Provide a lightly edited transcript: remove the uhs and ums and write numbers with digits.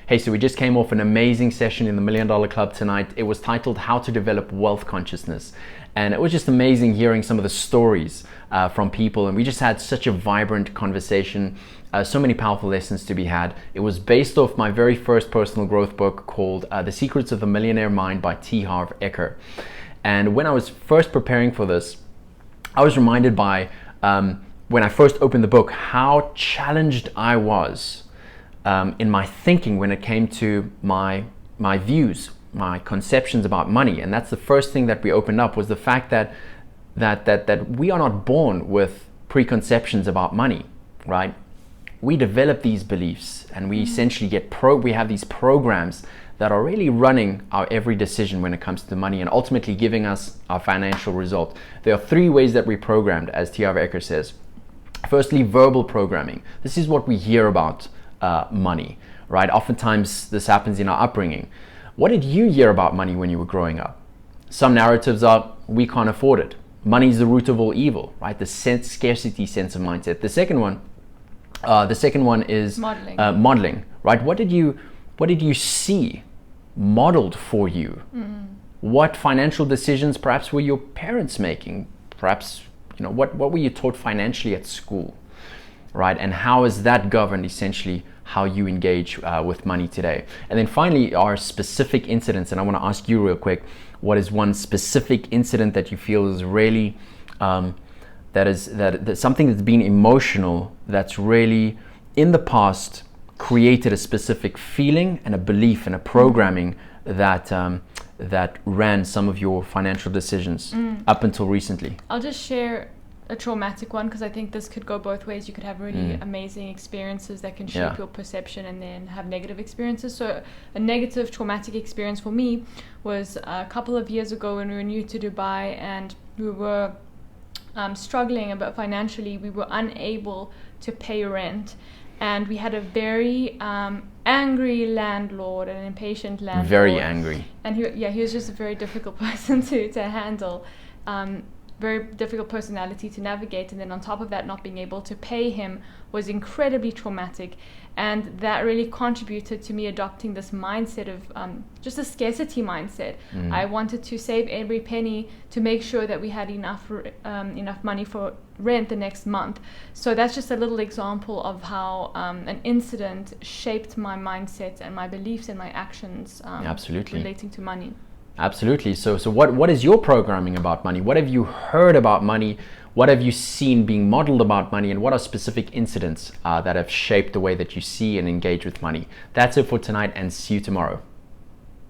Hey, so we just came off an amazing session in the $1 Million Club tonight. It was titled How to Develop Wealth Consciousness. And it was just amazing hearing some of the stories from people. And we just had such a vibrant conversation, so many powerful lessons to be had. It was based off my very first personal growth book called The Secrets of the Millionaire Mind by 𝗲𝗏𝗃𝗃. And when I was first preparing for this, I was reminded by, when I first opened the book, how challenged I was in my thinking when it came to my views, my conceptions about money. And that's the first thing that we opened up, was the fact that we are not born with preconceptions about money, right? We develop these beliefs, and we essentially we have these programs that are really running our every decision when it comes to money and ultimately giving us our financial result. There are 3 ways that we're programmed, as 𝗲𝗏𝗃𝗃 says. Firstly, verbal programming. This is what we hear about money, right? Oftentimes this happens in our upbringing. What did you hear about money when you were growing up? Some narratives are, we can't afford it. Money is the root of all evil, right? The scarcity sense of mindset. The second one is modeling, right? What did you see modeled for you? What financial decisions perhaps were your parents making? Perhaps, what were you taught financially at school, right? And how is that governed essentially how you engage with money today? And then finally, our specific incidents. And I want to ask you real quick, what is one specific incident that you feel is really, that something that's been emotional, that's really in the past created a specific feeling and a belief and a programming that ran some of your financial decisions up until recently? I'll just share a traumatic one, because I think this could go both ways. You could have really amazing experiences that can shape your perception, and then have negative experiences. So a negative traumatic experience for me was a couple of years ago when we were new to Dubai, and we were struggling a bit financially. We were unable to pay rent, and we had a very angry landlord, an impatient landlord. Very angry. And he was just a very difficult person to handle. Very difficult personality to navigate, and then on top of that, not being able to pay him was incredibly traumatic, and that really contributed to me adopting this mindset of just a scarcity mindset. I wanted to save every penny to make sure that we had enough money for rent the next month. So that's just a little example of how an incident shaped my mindset and my beliefs and my actions Absolutely. relating to money. Absolutely. So what is your programming about money? What have you heard about money? What have you seen being modeled about money? And what are specific incidents that have shaped the way that you see and engage with money? That's it for tonight, and see you tomorrow.